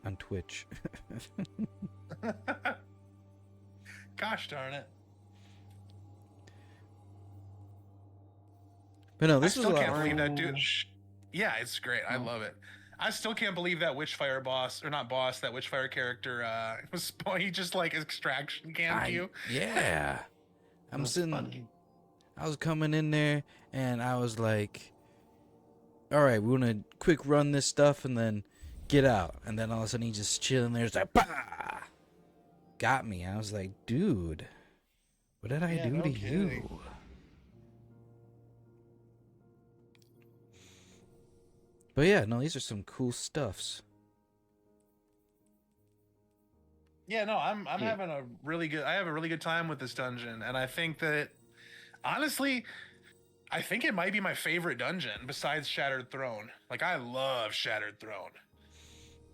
on Twitch. Gosh darn it. But no, I this was a still lot can't of believe fun. that dude. Yeah, it's great. I love it. I still can't believe that Witchfire boss, or not boss, that Witchfire character was he just like extraction camped you. Yeah. I'm That's sitting. funny. I was coming in there, and I was like, "All right, we're gonna quick run this stuff, and then get out." And then all of a sudden, he just chilling there, it's like, bah! Got me. I was like, "Dude, what did I Yeah, do no to kidding. you?" But yeah, no, these are some cool stuffs. Yeah, no, I'm Yeah. having a really good. I have a really good time with this dungeon, and I think that honestly, I think it might be my favorite dungeon besides Shattered Throne. Like I love Shattered Throne.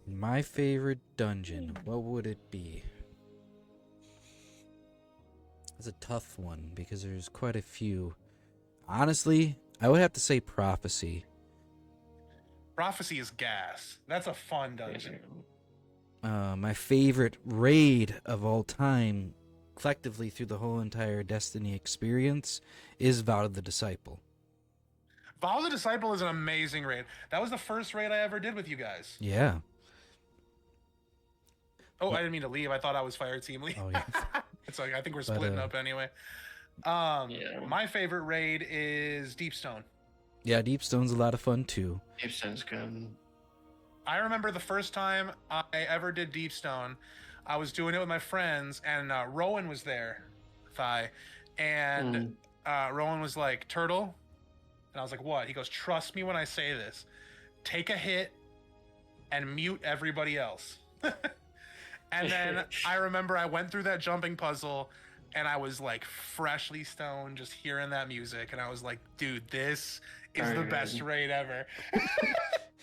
My favorite dungeon, what would it be? It's a tough one because there's quite a few. Honestly, I would have to say Prophecy. Prophecy is gas. That's a fun dungeon. My favorite raid of all time, collectively through the whole entire Destiny experience, is Vow of the Disciple. Vow of the Disciple is an amazing raid. That was the first raid I ever did with you guys. Yeah. Oh, I didn't mean to leave. I thought I was fire team lead. Oh, yeah. It's like I think we're But, splitting up anyway. Yeah. My favorite raid is Deepstone. Yeah, Deepstone's a lot of fun too. Gibson's good. I remember the first time I ever did Deepstone, I was doing it with my friends, and Rowan was there, and Rowan was like, "Turtle," and I was like, "What?" He goes, "Trust me when I say this. Take a hit and mute everybody else." And then I remember I went through that jumping puzzle, and I was like freshly stoned, just hearing that music, and I was like, "Dude, this is the best raid ever."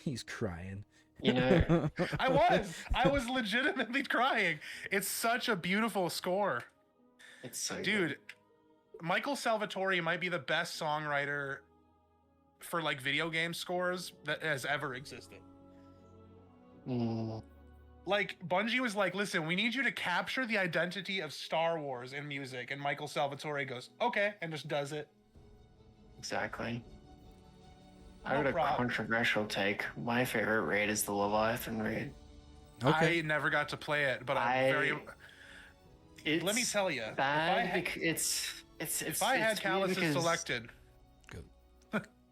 He's crying. You know, I was legitimately crying. It's such a beautiful score. it's so Dude, Michael Salvatore might be the best songwriter for like video game scores that has ever existed. good. Like Bungie was like, "Listen, we need you to capture the identity of Star Wars in music," and Michael Salvatore goes, "Okay," and just does it. Exactly. No I got a problem. controversial take. My favorite raid is the Leviathan raid. Okay. I never got to play it, but I'm very. It's Let me tell you, bad. if I had Calluses selected,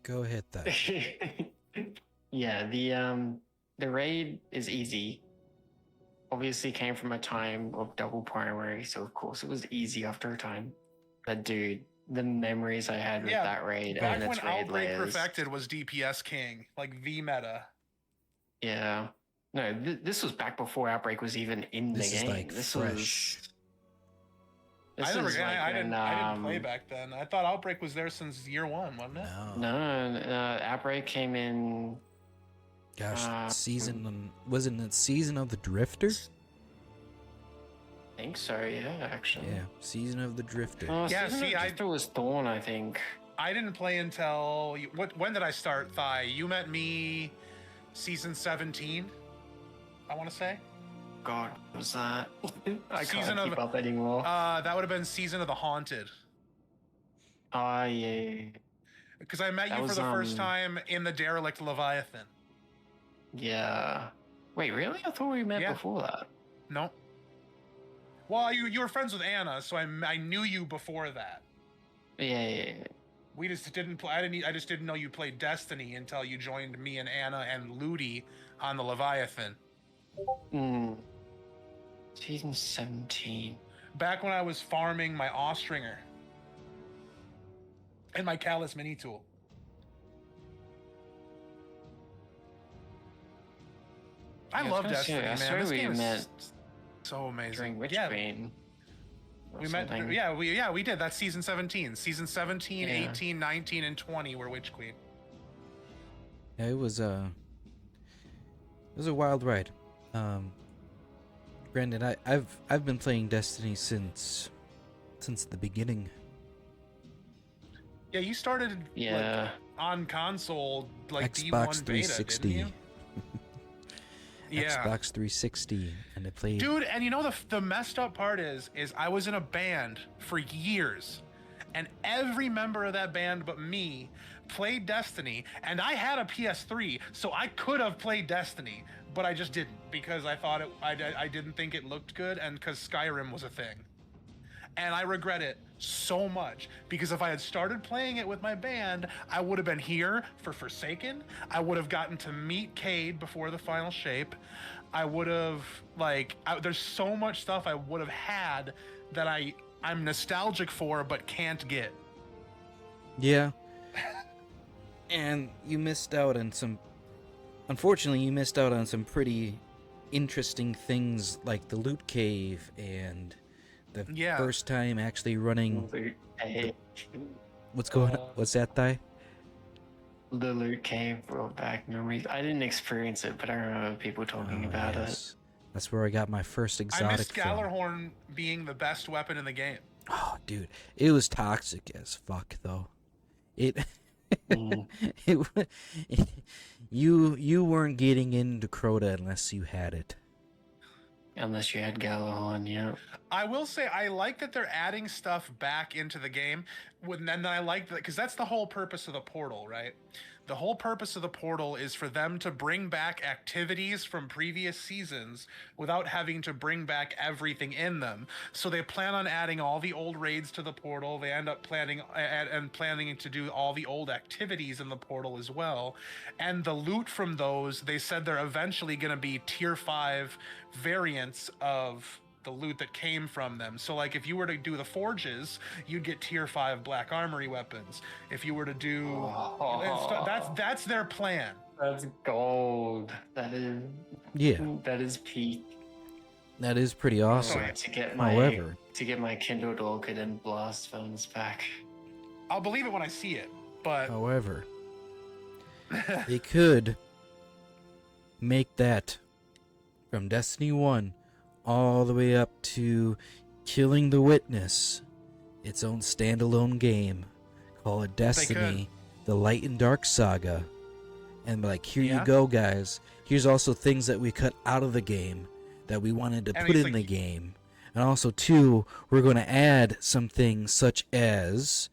Go ahead, that. Yeah, the raid is easy. Obviously came from a time of double primary, so of course it was easy after a time. But dude, the memories I had with that raid back and when its raid Outbreak layers. Perfected was DPS king, like V meta. Yeah. No, this was back before Outbreak was even in This the is game. like this fresh. Was. I This is like I when, didn't play back then. I thought Outbreak was there since year one, wasn't it? No. Outbreak came in. Gosh, wasn't it Season of the Drifter? I think so. Yeah, actually. Yeah, Season of the Drifter. Oh, Yeah, Season of Drifter was Thorn, I think. I didn't play until when did I start Thigh? You met me season 17, I want to say. God, what was that? I Season can't keep of- up anymore. That would have been Season of the Haunted. Oh, yeah. Because I met That you for was, the first time in the Derelict Leviathan. Yeah. Wait, really? I thought we met Yeah. before that. No. Well, you were friends with Anna, so I knew you before that. Yeah. We just didn't play. I just didn't know you played Destiny until you joined me and Anna and Ludi on the Leviathan. Season 17. Back when I was farming my Austringer and my Callus mini tool. I love Destiny, man. This game is so amazing. During Witch Queen. We met. We did. That's season 17. Season 17, 18, 19, and 20 were Witch Queen. Yeah, it was a wild ride. Brandon, I've been playing Destiny since the beginning. Yeah, you started like, on console like Xbox D1 360. beta, didn't you? Yeah. Xbox 360, and it played. Dude, and you know the messed up part is I was in a band for years, and every member of that band but me played Destiny, and I had a PS3, so I could have played Destiny, but I just didn't because I thought I didn't think it looked good, and because Skyrim was a thing. And I regret it so much because if I had started playing it with my band, I would have been here for Forsaken. I would have gotten to meet Cade before the final shape. I would have there's so much stuff I would have had that I'm nostalgic for but can't get. Yeah. And you missed out on some. Unfortunately, you missed out on some pretty interesting things like the loot cave and the first time actually running. What's going on? What's that, Thai? The loot cave brought back memories. I didn't experience it, but I remember people talking about it. That's where I got my first exotic. I missed Gallarhorn being the best weapon in the game. Oh, dude, it was toxic as fuck, though. You weren't getting into Crota unless you had it. Unless you had Galahorn, yeah. I will say I like that they're adding stuff back into the game, and I like that because that's the whole purpose of the portal, right? The whole purpose of the portal is for them to bring back activities from previous seasons without having to bring back everything in them. So they plan on adding all the old raids to the portal. They end up planning to do all the old activities in the portal as well. And the loot from those, they said they're eventually going to be tier 5 variants of the loot that came from them. So like if you were to do the forges, you'd get tier 5 black armory weapons. If you were to do that's their plan. That's gold. That is peak. That is pretty awesome. To get my kindled orchid and blast phones back. I'll believe it when I see it, but however, they could make that from Destiny 1 all the way up to Killing the Witness, its own standalone game. Call it Destiny, the Light and Dark Saga. And like, here you go, guys. Here's also things that we cut out of the game that we wanted to put in the game. And also, too, we're going to add some things such as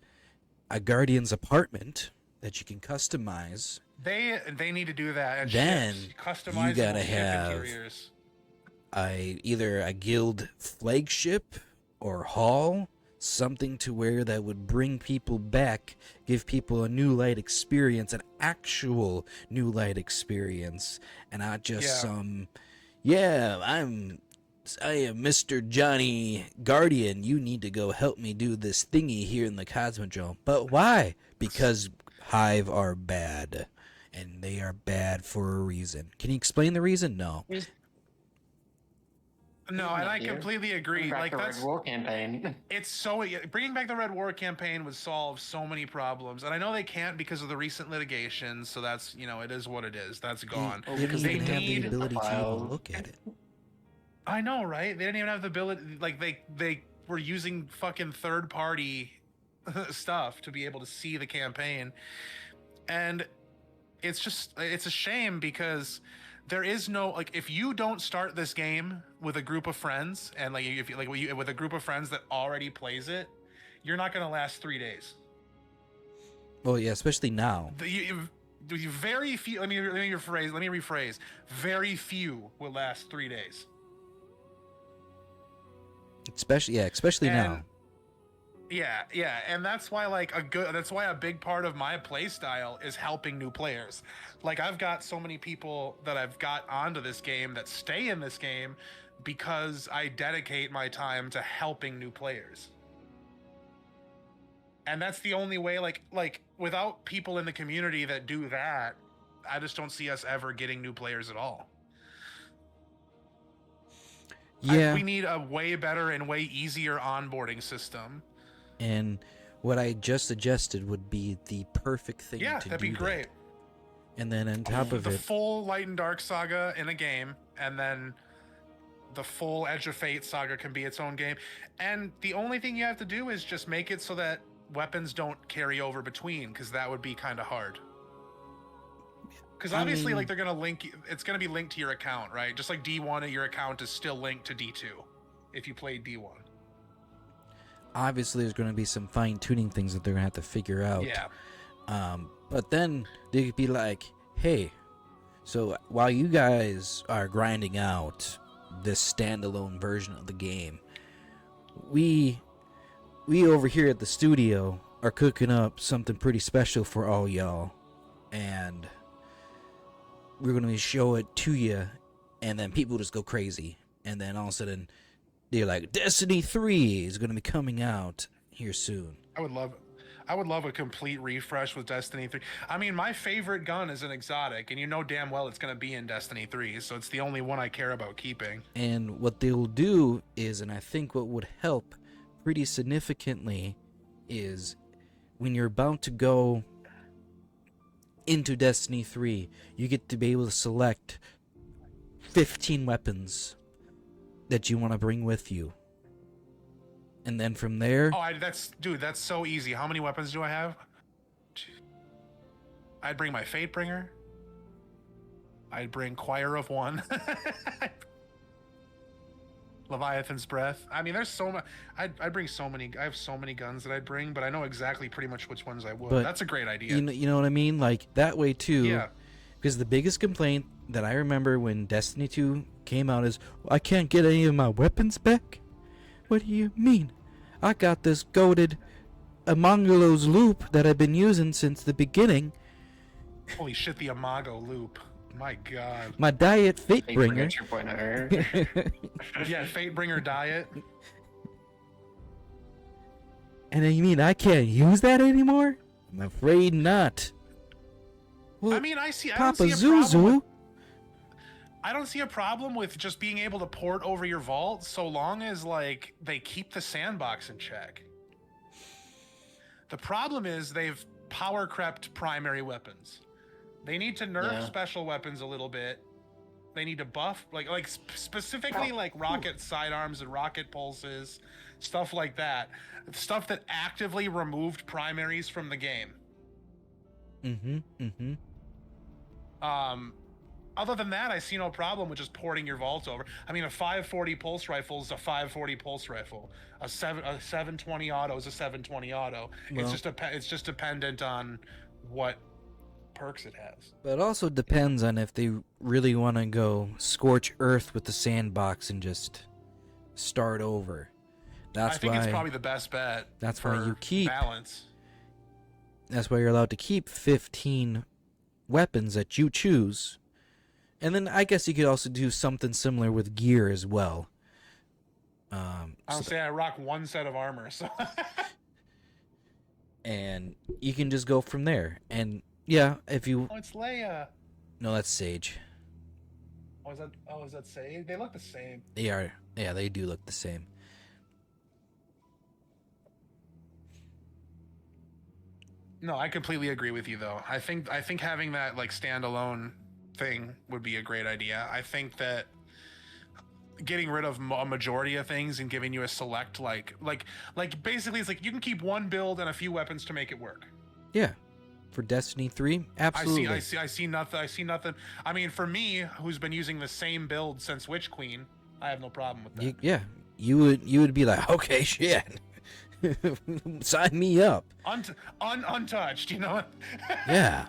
a Guardian's apartment that you can customize. They need to do that. And then customize you gotta ship have interiors. Either a guild flagship or hall, something to where that would bring people back, give people a new light experience, an actual new light experience, and not just I am Mr. Johnny Guardian. You need to go help me do this thingy here in the Cosmodrome. But why? Because Hive are bad, and they are bad for a reason. Can you explain the reason? No. No, and I completely agree. Like that's Red War campaign. It's so bringing back the Red War campaign would solve so many problems, and I know they can't because of the recent litigation. So that's it is what it is. That's gone. Because they didn't have the ability to even look at it. I know, right? They didn't even have the ability. Like they were using fucking third party stuff to be able to see the campaign, and it's a shame because there is no if you don't start this game with a group of friends and with a group of friends that already plays it, you're not going to last 3 days. Well, yeah, especially now. Very few. Let me rephrase. Very few will last 3 days. Especially now. Yeah, and that's why a big part of my play style is helping new players. Like I've got so many people that I've got onto this game that stay in this game because I dedicate my time to helping new players. And that's the only way like without people in the community that do that, I just don't see us ever getting new players at all. Yeah. We need a way better and way easier onboarding system. And what I just suggested would be the perfect thing to do. Yeah, that'd be great. And then on top of the full Light and Dark saga in a game, and then the full Edge of Fate saga can be its own game. And the only thing you have to do is just make it so that weapons don't carry over between, because that would be kind of hard. Because I obviously, mean- like, they're gonna link. It's gonna be linked to your account, right? Just like D1, your account is still linked to D2 if you played D1. Obviously, there's going to be some fine tuning things that they're going to have to figure out. Yeah. But then they could be like, hey, so while you guys are grinding out this standalone version of the game, we over here at the studio are cooking up something pretty special for all y'all, and we're going to show it to you, and then people just go crazy, and then all of a sudden they're like, Destiny 3 is going to be coming out here soon. I would love a complete refresh with Destiny 3. I mean, my favorite gun is an exotic, and you know damn well it's going to be in Destiny 3, so it's the only one I care about keeping. And what they'll do is, and I think what would help pretty significantly, is when you're about to go into Destiny 3, you get to be able to select 15 weapons that you want to bring with you. And then from there... Oh, that's so easy. How many weapons do I have? I'd bring my Fatebringer. I'd bring Choir of One. Leviathan's Breath. I mean, there's so much. I'd bring so many. I have so many guns that I'd bring, but I know exactly pretty much which ones I would. But that's a great idea. You know what I mean? Like, that way too. Yeah. Because the biggest complaint that I remember when Destiny 2 came out is, I can't get any of my weapons back? What do you mean? I got this goated Amongolos loop that I've been using since the beginning. Holy shit, the Imago loop. My god. My diet Fatebringer Fatebringer. 2.0. Yeah, Fatebringer diet. And then you mean I can't use that anymore? I'm afraid not. Well, I mean, I don't Papa see a problem Zuzu. with, I don't see a problem with just being able to port over your vault so long as like they keep the sandbox in check. The problem is they've power crept primary weapons. They need to nerf special weapons a little bit. They need to buff specifically like rocket sidearms and rocket pulses, stuff like that. Stuff that actively removed primaries from the game. Other than that, I see no problem with just porting your vaults over. I mean, a 540 pulse rifle is a 540 pulse rifle. A 720 auto is a 720 auto. Well, It's just dependent on what perks it has. But it also depends on if they really want to go scorch earth with the sandbox and just start over. I think it's probably the best bet. That's why you keep balance. That's why you're allowed to keep 15 weapons that you choose. And then I guess you could also do something similar with gear as well. I'll say I rock one set of armor, so and you can just go from there. And yeah, if you... Oh, it's Leia. No, that's Sage. Is that Sage? They look the same. They are. Yeah, they do look the same. No, I completely agree with you though. I think having that like standalone thing would be a great idea. I think that getting rid of a majority of things and giving you a select like basically it's like you can keep one build and a few weapons to make it work. Yeah. For Destiny 3, absolutely. I see nothing. I mean, for me, who's been using the same build since Witch Queen, I have no problem with that. You would be like, okay, shit. Sign me up. Untouched, you know? Yeah.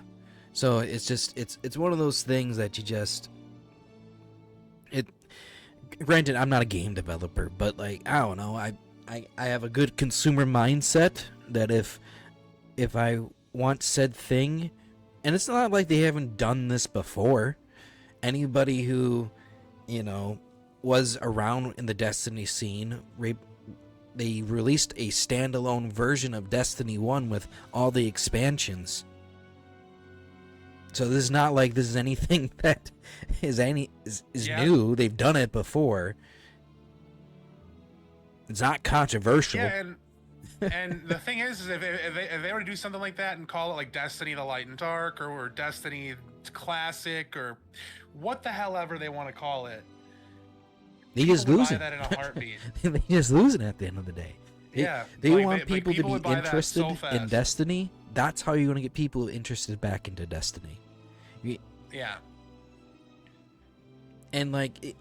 So it's just it's one of those things that you just granted I'm not a game developer, but like I don't know, I have a good consumer mindset that if I want said thing, and it's not like they haven't done this before. Anybody who, you know, was around in the Destiny scene, they released a standalone version of Destiny 1 with all the expansions. So this is not like this is anything that is new. They've done it before. It's not controversial. Yeah, and the thing is if they were to do something like that and call it like Destiny the Light and Dark or Destiny Classic or what the hell ever they want to call it, they just lose buy it. that in a heartbeat. They just lose it at the end of the day. They want people to would be buy that interested so in fast. Destiny. That's how you're going to get people interested back into Destiny. Yeah. And like